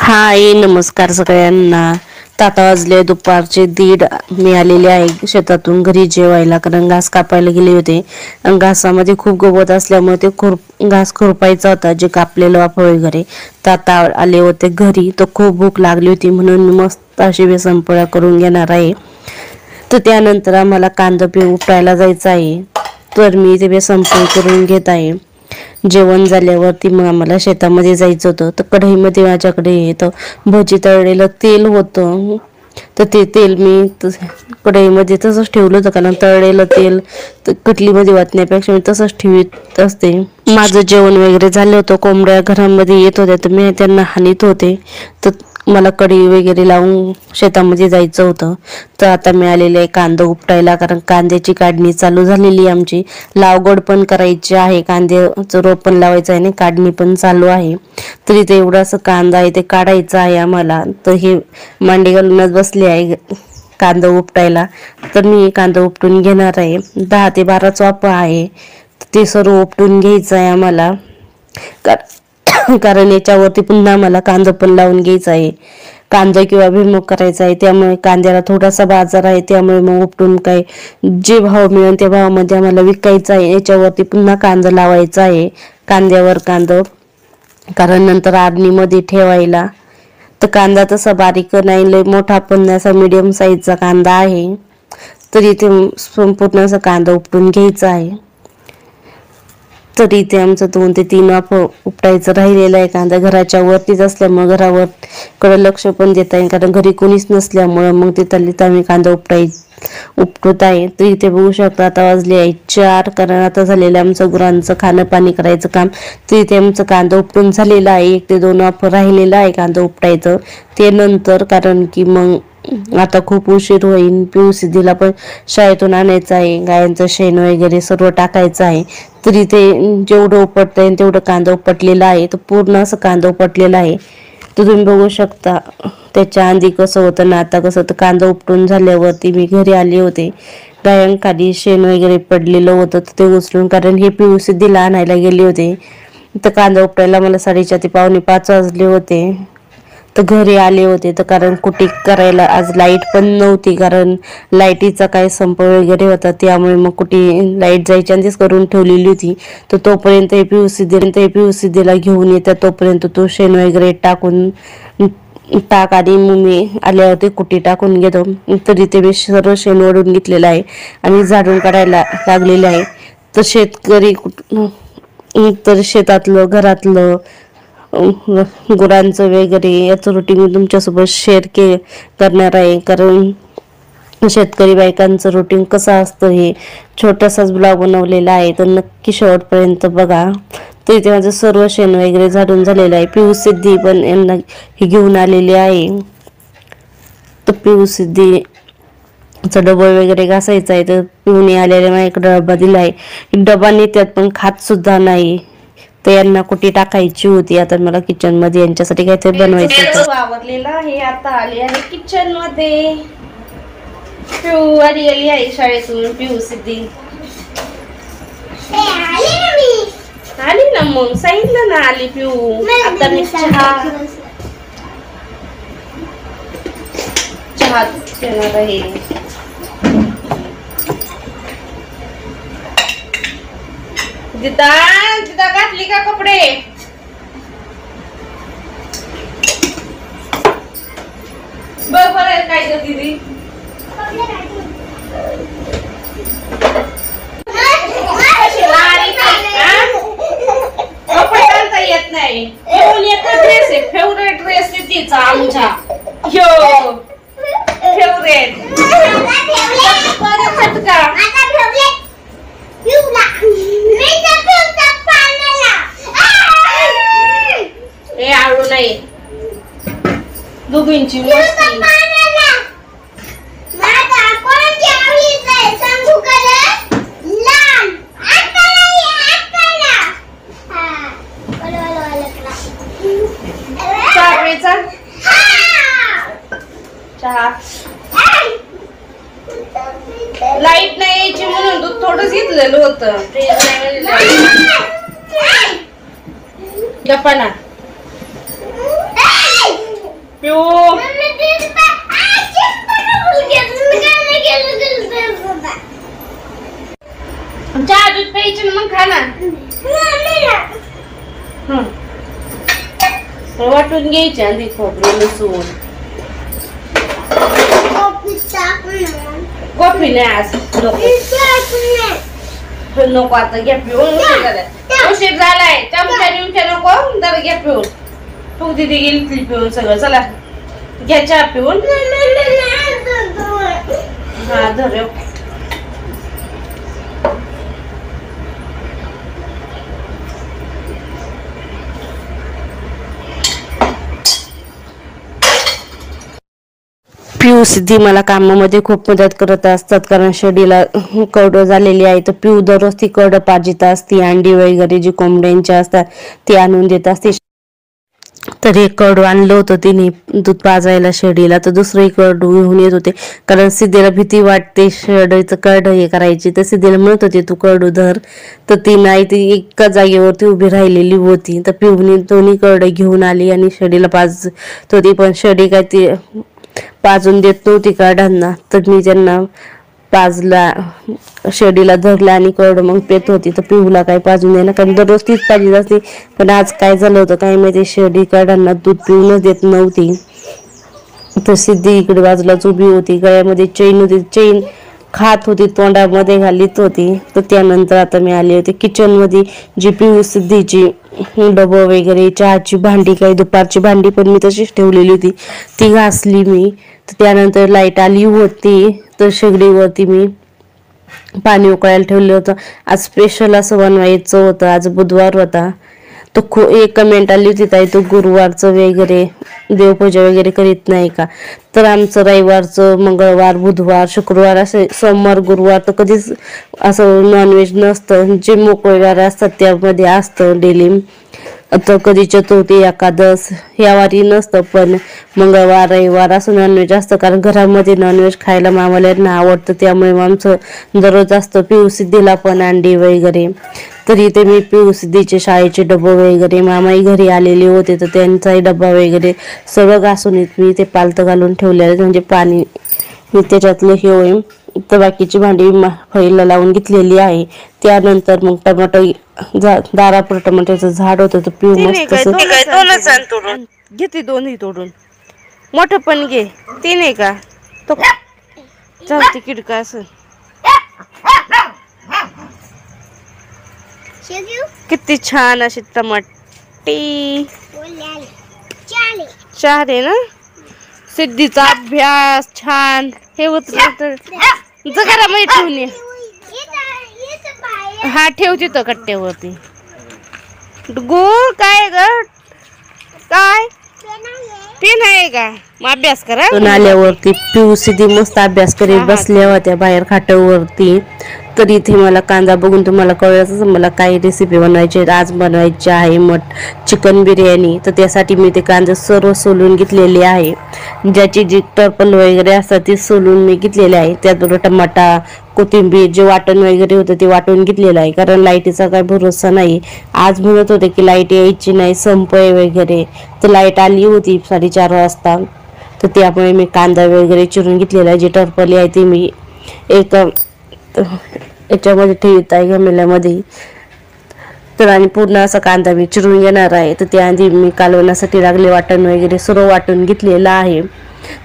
हाय नमस्कार सगळ्यांना. आता वाजले दुपारचे 1:30. मी आलेले आहे शेतातून घरी जेवायला, कारण घास कापायला गेले होते. घासामध्ये खूप गवत असल्यामुळे ते घास खुरपायचा होता, जे कापलेलं वाफळ वगैरे. तर आता आले होते घरी, तर खूप भूक लागली होती म्हणून मी मस्त अशी बेसन पोळ्या करून घेणार आहे. तर त्यानंतर आम्हाला कांदा उपटायला जायचं आहे, तर मी ते बेसन पोळी करून घेत आहे. जेवण झाल्यावरती मग आम्हाला शेतामध्ये जायचं होतं. तर कढईमध्ये माझ्याकडे येतं भजी तळलेलं तेल होतं. तर ते तेल मी कढईमध्ये तसंच ठेवलं होतं, कारण तळलेलं तेल कटलीमध्ये वाटण्यापेक्षा मी तसंच ठेवत असते. माझं जेवण वगैरे झालं होतं, कोंबड्या घरामध्ये येत होत्या तर मी त्यांना हानीत होते. तर मला कढई वगैरे लावून शेतामध्ये जायचं होतं. तर आता मी आलेले आहे कांदा उपटायला, कारण कांद्याची काढणी चालू झालेली आमची. लागवड पण करायची आहे, कांद्याचं रोप पण लावायचं आहे आणि काढणी पण चालू आहे. तर इथे एवढासा कांदा आहे ते काढायचा आहे आम्हाला. तर हे मांडी घालूनच बसले आहे कांदा उपटायला. तर मी कांदा उपटून घेणार आहे. 10 ते 12 चोपा आहे, ते सर्व उपटून घ्यायचं आहे आम्हाला. कारण याच्यावरती पुन्हा मला कांदा पण लावून घ्यायचा आहे. कांदा किंवा भुईमूग करायचा आहे, त्यामुळे कांद्याला थोडासा बाजार आहे. त्यामुळे मग उपटून काय जे भाव मिळेल त्या भावामध्ये आम्हाला विकायचा आहे. याच्यावरती पुन्हा कांदा लावायचा आहे, कांद्यावर कांदा, कारण नंतर आडणीमध्ये ठेवायला. तर कांदा तसा बारीक नाही लय मोठा पण असा मीडियम साईजचा कांदा आहे. तर इथे संपूर्ण असा कांदा उपटून घ्यायचा आहे. तर इथे आमचं 2 ते 3 वाफ उपटायचं राहिलेलं आहे. कांदा घराच्या वरतीच असल्यामुळे घरावर कडे लक्ष पण देता येईल, कारण घरी कोणीच नसल्यामुळं मग तिथं आम्ही कांदा उपटत आहे. तर इथे बघू शकता आता वाजले आहे 4, कारण आता झालेलं आमचं गुरांचं खाणं पाणी करायचं काम. तर इथे आमचं कांदा उपटून झालेलं आहे. 1 ते 2 वाफ राहिलेलं आहे कांदा उपटायचं ते नंतर, कारण की मग आता खूप उशीर होईल. पिऊ सिद्धीला पण शाळेतून आणायचं आहे, गायांचं शेण वगैरे सर्व टाकायचं आहे. तर इथे जेवढं उपटता येईल तेवढं कांदा उपटलेला आहे. तर पूर्ण असं कांदा उपटलेला आहे. तर तुम्ही बघू शकता त्याच्या आधी कसं होतं ना आता कसं. तर कांदा उपटून झाल्यावरती मी घरी आले होते. गायांखाली शेण वगैरे पडलेलं होतं तर ते उचलून, कारण हे पिऊ सिद्धीला आणायला गेले होते. तर कांदा उपटायला मला 4:30 ते 4:45 वाजले होते. तर घरी आले होते, तर कारण कुटी करायला आज लाईट पण नव्हती, कारण लाईटीचा काय संप वगैरे होता. त्यामुळे मग कुटी लाईट जायच्या आधीच करून ठेवलेली होती. तर तोपर्यंत पिऊ सिद्धीला घेऊन येतात, तोपर्यंत तो शेण वगैरे टाकून टाक आणि मग मी आल्यावरती कुटी टाकून घेतो. तर इथे मी सर्व शेण ओढून घेतलेलं आहे आणि झाडून काढायला लागलेलं आहे. तर शेतकरी तर शेतातलं घरातलं गुरांचं वगैरे याचं रुटीन मी तुमच्यासोबत शेअर करणार आहे. कारण शेतकरी बायकांचं रुटीन कसं असतं हे छोटासाच ब्लॉग बनवलेला आहे, तर नक्की शेवटपर्यंत बघा. तर इथे माझं सर्व शेण वगैरे झाडून झालेलं आहे. पिऊ सिद्धी पण यांना हे घेऊन आलेले आहे. तर पिऊ सिद्धीचा डबा वगैरे घासायचा आहे, तर पिऊने आलेल्या माझ्याकडे डबा दिला आहे. डबा नेत्यात पण खात सुद्धा नाही. तर यांना कुठे टाकायची होती. आता मला किचन मध्ये यांच्यासाठी काहीतरी बनवायचं होतं. वावरलेला आहे. आता आली आहे किचन मध्ये. पिऊ आली आहे शाळेतून. पिऊ सिद्धी आली ना, मग सांगितलं ना आली पिऊ. आता मी चहा घेणार आहे. दिदा घातली का कपडे? बरोबर आहे काय ग दीदी? कपडे घालता येत नाही. ड्रेस आहे, फेवरेट ड्रेस आहे तिचा आमच्या. फेवरेट ए आळू नाही दोघींची मस्ती. चहा लाईट नाही यायची म्हणून दूध थोडंच घेतलेलं होतं. गप्पा ना पिऊ चहा दूध प्यायची ना मग खा ना. वाटून घ्यायची आधी खोबरं लसूण. कॉफी नाही आज नको आता घ्या पिऊन. उशीर झालाय चमच्याने उठ्या नको जरा घ्या पिऊन. तू दिदी गेली पिऊन सगळं. चला घ्या चहा पिऊन. हा धर पिऊ सिद्धी मला कामामध्ये खूप मदत करत असतात कारण शेडीला कवडं झालेली आहे. तर पिऊ दररोज ती कवडं पाजित असते. अंडी वगैरे जी कोंबड्यांची असतात ती आणून देत असते. तर एक कडू आणलं होतं तिने दूध पाजायला शेडीला. तर दुसरंही कडू घेऊन येत होते कारण सिद्धीला भीती वाटते शेडीचं कडू हे करायची. तर सिद्धीला म्हणत होते तू कडू धर. तर ती नाही, ती एका जागेवरती उभी राहिलेली होती. तर पिऊने दोन्ही कडे घेऊन आली आणि शेडीला पाजत होती. पण शेडी काय ती पाजून देत नव्हती काढांना. तर मी त्यांना पाजला शेडीला धरला आणि कड मग पेत होती. तर पिऊला काय पाजून देणार कारण दररोज तीच पाहिजे असते. पण आज काय झालं होतं काय माहिती, शेडी काढांना दूध पिऊनच देत नव्हती. तर सिद्धी इकडे बाजूलाच उभी होती. गळ्यामध्ये चेन होती, चेन खात होती, तोंडामध्ये घालीत होती. तर त्यानंतर आता मी आले होते किचनमध्ये. जी पिऊ सिद्धीची डबं वगैरे चहाची भांडी काही दुपारची भांडी पण मी तशीच ठेवलेली होती ती घासली मी. तर त्यानंतर लाईट आली होती. तर शेगडीवरती मी पाणी उकळायला ठेवलं होतं. आज स्पेशल असं बनवायचं होतं. आज बुधवार होता. तो एक कमेंट आली होती ताई तू गुरुवारचं वगैरे देवपूजा वगैरे करीत नाही का. तर आमचं रविवारचं मंगळवार बुधवार शुक्रवार असे सोमवार गुरुवार तर कधीच असं नॉनव्हेज नसतं. जे मोकळेवार असतात त्यामध्ये असतं डेली. तर कधी चतुर्थी एकादश ह्या वारी नसतं. पण मंगळवार रविवार असं नॉनव्हेज असतं कारण घरामध्ये नॉनव्हेज खायला मामाल्यांना आवडतं. त्यामुळे आमचं दररोज असतं. पिऊ सिद्धीला पण अंडी वगैरे. तरी ते मी पिऊ सिद्धीचे शाळेचे डबे वगैरे मामाही घरी आलेले होते तर त्यांचाही डबा वगैरे सगळं घासून मी ते पालतं घालून ठेवलेलं म्हणजे पाणी मी त्याच्यातलं हे होईल. तर बाकीची भांडी फळीला लावून घेतलेली आहे. त्यानंतर मग टमाटर दारापुर टमाट्याचं झाड होतं. तर पिऊ मस्त घेते दोन्ही तोडून. मोठं पण घे. ते नाही का तो चालते किडका असं. किती छान अशी टमाटी चार आहे ना. सिद्धीचा अभ्यास छान हे होत घरामध्ये ठेवून ये. हा ठेव तिथं कट्ट्यावरती. गोळ काय ग काय ते नाही का. मग अभ्यास करा. आल्यावरती पिऊ सिद्धी मस्त अभ्यास करीत बसल्या होत्या बाहेर खाटावरती. तर इथे मला कांदा बघून तुम्हाला कळलंच मला काही रेसिपी बनवायची आहे. आज बनवायची आहे चिकन बिर्याणी. तर त्यासाठी मी ते कांदा सर्व सोलून घेतलेले आहे. ज्याची जी टर्पल वगैरे असतात ती सोलून मी घेतलेले आहे. त्याबरोबर टमाटा कोथिंबीर जे वाटण वगैरे होतं ते वाटून घेतलेलं आहे कारण लाईटीचा काही भरोसा नाही. आज म्हणत होते की लाईट यायची नाही संपय वगैरे. तर लाईट आली होती 4:30 वाजता. तर त्यामुळे मी कांदा वगैरे चिरून घेतलेला आहे. जे टर्पली आहे ती मी एक याच्यामध्ये ठेवत आहे गमेल्यामध्ये. तर आणि पूर्ण असा कांदा मी चिरून घेणार आहे. तर त्याआधी मी कालवण्यासाठी लागले वाटण वगैरे सर्व वाटून घेतलेलं आहे.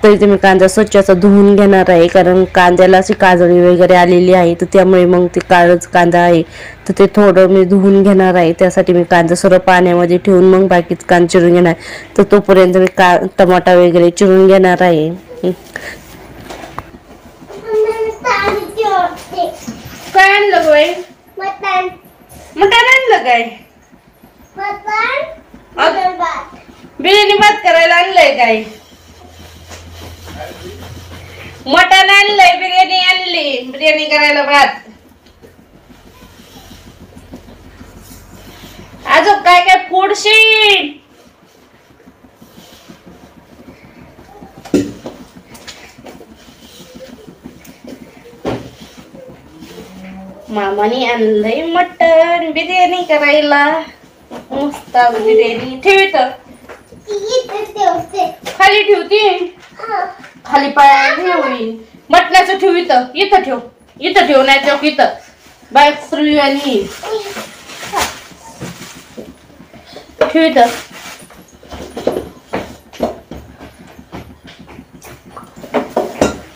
तर इथे मी कांदा स्वच्छ असा धुवून घेणार आहे कारण कांद्याला अशी काजळी वगैरे आलेली आहे. तर त्यामुळे मग ते काळच कांदा आहे तर ते थोडं मी धुवून घेणार आहे. त्यासाठी मी कांदा सर्व पाण्यामध्ये ठेवून मग बाकीच कांदा चिरून घेणार. तर तोपर्यंत मी टमाटा वगैरे चिरून घेणार आहे. काय आणलं गोय मटण आणलं काय. बिर्याणी भात करायला आणलंय काय. मटण आणलंय बिर्याणी आणली. बिर्याणी करायला भात. अजून काय काय फोडशील. मामाने आणलंय मटण बिर्याणी करायला. मस्त बिर्याणी ठेव इथं. खाली ठेवती, खाली पाय हे होईल. मटणाचं ठेव इथं, इथं ठेव, इथं ठेव, नाही ठेव इथं. बाय फ्री आणि ठेव इथं.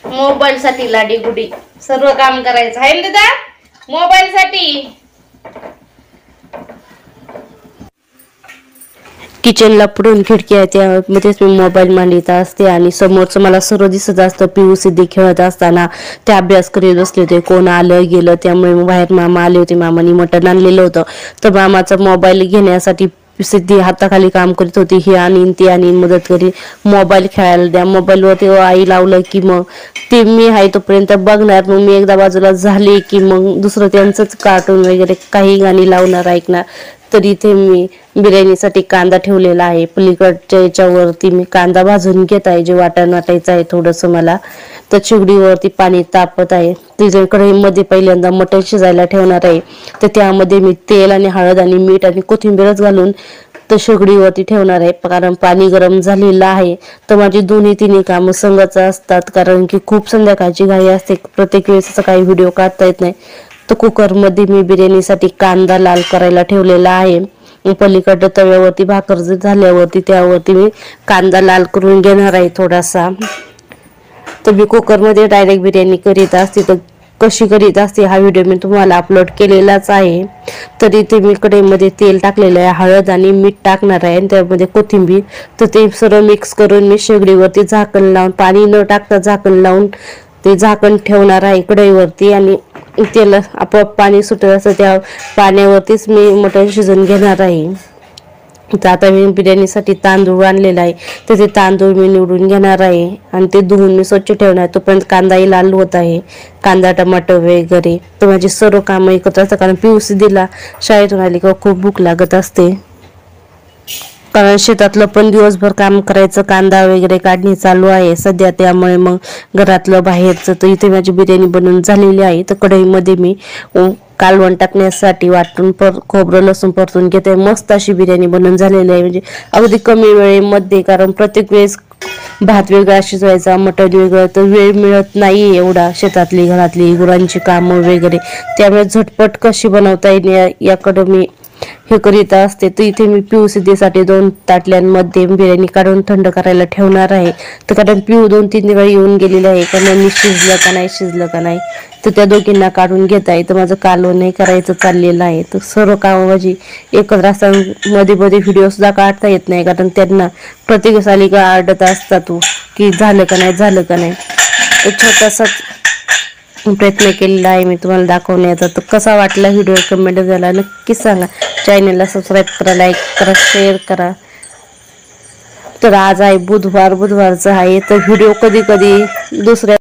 मोबाईल साठी लाडी गुडी सर्व काम करायचं आहे ना दादा, मोबाईल साठी. किचनला पुढून खिडकी आहे त्यामध्येच मी मोबाईल मांडीत असते आणि समोरचं मला सर्व दिसत असतं. पिऊ सिद्धी खेळत असताना ते अभ्यास करीत बसले होते, कोण आलं गेलं, त्यामुळे बाहेर मामा आले होते. मामानी मटण आणलेलं होतं, तर मामाचा मोबाईल घेण्यासाठी सिद्धी हाताखाली काम करीत होती. ही आणीन ती आणीन मदत करी, मोबाईल खेळायला द्या. मोबाईलवरती आई लावलं की मग ते मी आहे तोपर्यंत बघणार, मग मी एकदा बाजूला झाली की मग दुसरं त्यांचंच कार्टून वगैरे काही गाणी लावणार ऐकणार. तर इथे मी बिर्याणीसाठी कांदा ठेवलेला आहे. पलीकडच्या याच्यावरती मी कांदा भाजून घेत आहे, जे वाटण वाटायचं आहे थोडंसं मला. तर चिगडीवरती पाणी तापत आहे. तिथे कढईमध्ये पहिल्यांदा मटण शिजायला ठेवणार आहे. तर त्यामध्ये मी तेल आणि हळद आणि मीठ आणि कोथिंबीरच घालून तर शेगडीवरती ठेवणार आहे, कारण पाणी गरम झालेलं आहे. तर माझी दोन्ही तिन्ही कामं संगच असतात, कारण की खूप संध्याकाळची घाई असते, प्रत्येक वेळेस काही व्हिडिओ काढता येत नाही. तर कुकरमध्ये मी बिर्याणीसाठी कांदा लाल करायला ठेवलेला आहे. पलीकडच्या तव्यावरती भाकर झाल्यावरती त्यावरती मी कांदा लाल करून घेणार आहे थोडासा. तर मी कुकरमध्ये डायरेक्ट बिर्याणी करीत असते, तर कशी करीत असते हा व्हिडिओ मी तुम्हाला अपलोड केलेलाच आहे. तर इथे मी कढईमध्ये तेल टाकलेलं आहे, हळद आणि मीठ टाकणार आहे आणि त्यामध्ये कोथिंबीर. तर ते सर्व मिक्स करून मी शेगडीवरती झाकण लावून, पाणी न टाकता झाकण लावून ते झाकण ठेवणार आहे कढईवरती. आणि तेल आपोआप पाणी सुटत असतं, त्या पाण्यावरतीच मी मटण शिजवून घेणार आहे. तर आता मी बिर्याणीसाठी तांदूळ आणलेला आहे, तर ते तांदूळ मी निवडून घेणार आहे आणि ते धुवून मी स्वच्छ ठेवणार आहे. तोपर्यंत कांदाही लाल होत आहे, कांदा टमाटर वगैरे. तर माझी सर्व कामं एकत्र असतात, कारण पिऊ सिद्धीला शाळेतून आली किंवा खूप भूक लागत असते, कारण शेतातलं पण दिवसभर काम करायचं, कांदा वगैरे काढणी चालू आहे सध्या, त्यामुळे मग घरातलं बाहेरचं. तर इथे माझी बिर्याणी बनवून झालेली आहे. तर कढईमध्ये मी कालवण टाकण्यासाठी वाटून खोबरं लसूण परतून घेते. मस्त अशी बिर्याणी बनवून झालेली आहे, म्हणजे अगदी कमी वेळेमध्ये, कारण प्रत्येक वेळेस भात वेगळा शिजवायचा, मटण वेगळं, तर वेळ मिळत नाही एवढा, शेतातली घरातली गुरांची कामं वगैरे, त्यामुळे झटपट कशी बनवता येईल याकडं मी हे करीत असते. तर इथे मी पिऊ सिद्धीसाठी 2 ताटल्यांमध्ये बिर्याणी काढून थंड करायला ठेवणार आहे. तर कारण पिऊ 2-3 वेळा येऊन गेलेले आहे, कारण मी शिजलं का नाही तर त्या दोघींना काढून घेत आहे. तर माझं कालवण करायचं चाललेलं आहे. तर सर्व कामं माझी एकत्र असताना मध्ये व्हिडिओ सुद्धा काढता येत नाही, कारण त्यांना प्रत्येक साली का आरडत असतात की झालं का नाही. तर छोटासाच प्रयत्न केलेला आहे मी तुम्हाला दाखवण्याचा. तर कसा वाटला व्हिडिओ कमेंट झाला नक्कीच सांगा. चॅनलला सबस्क्राईब करा, लाईक करा, शेअर करा. तर आज आहे बुधवारचं आहे. तर व्हिडिओ कधी दुसऱ्या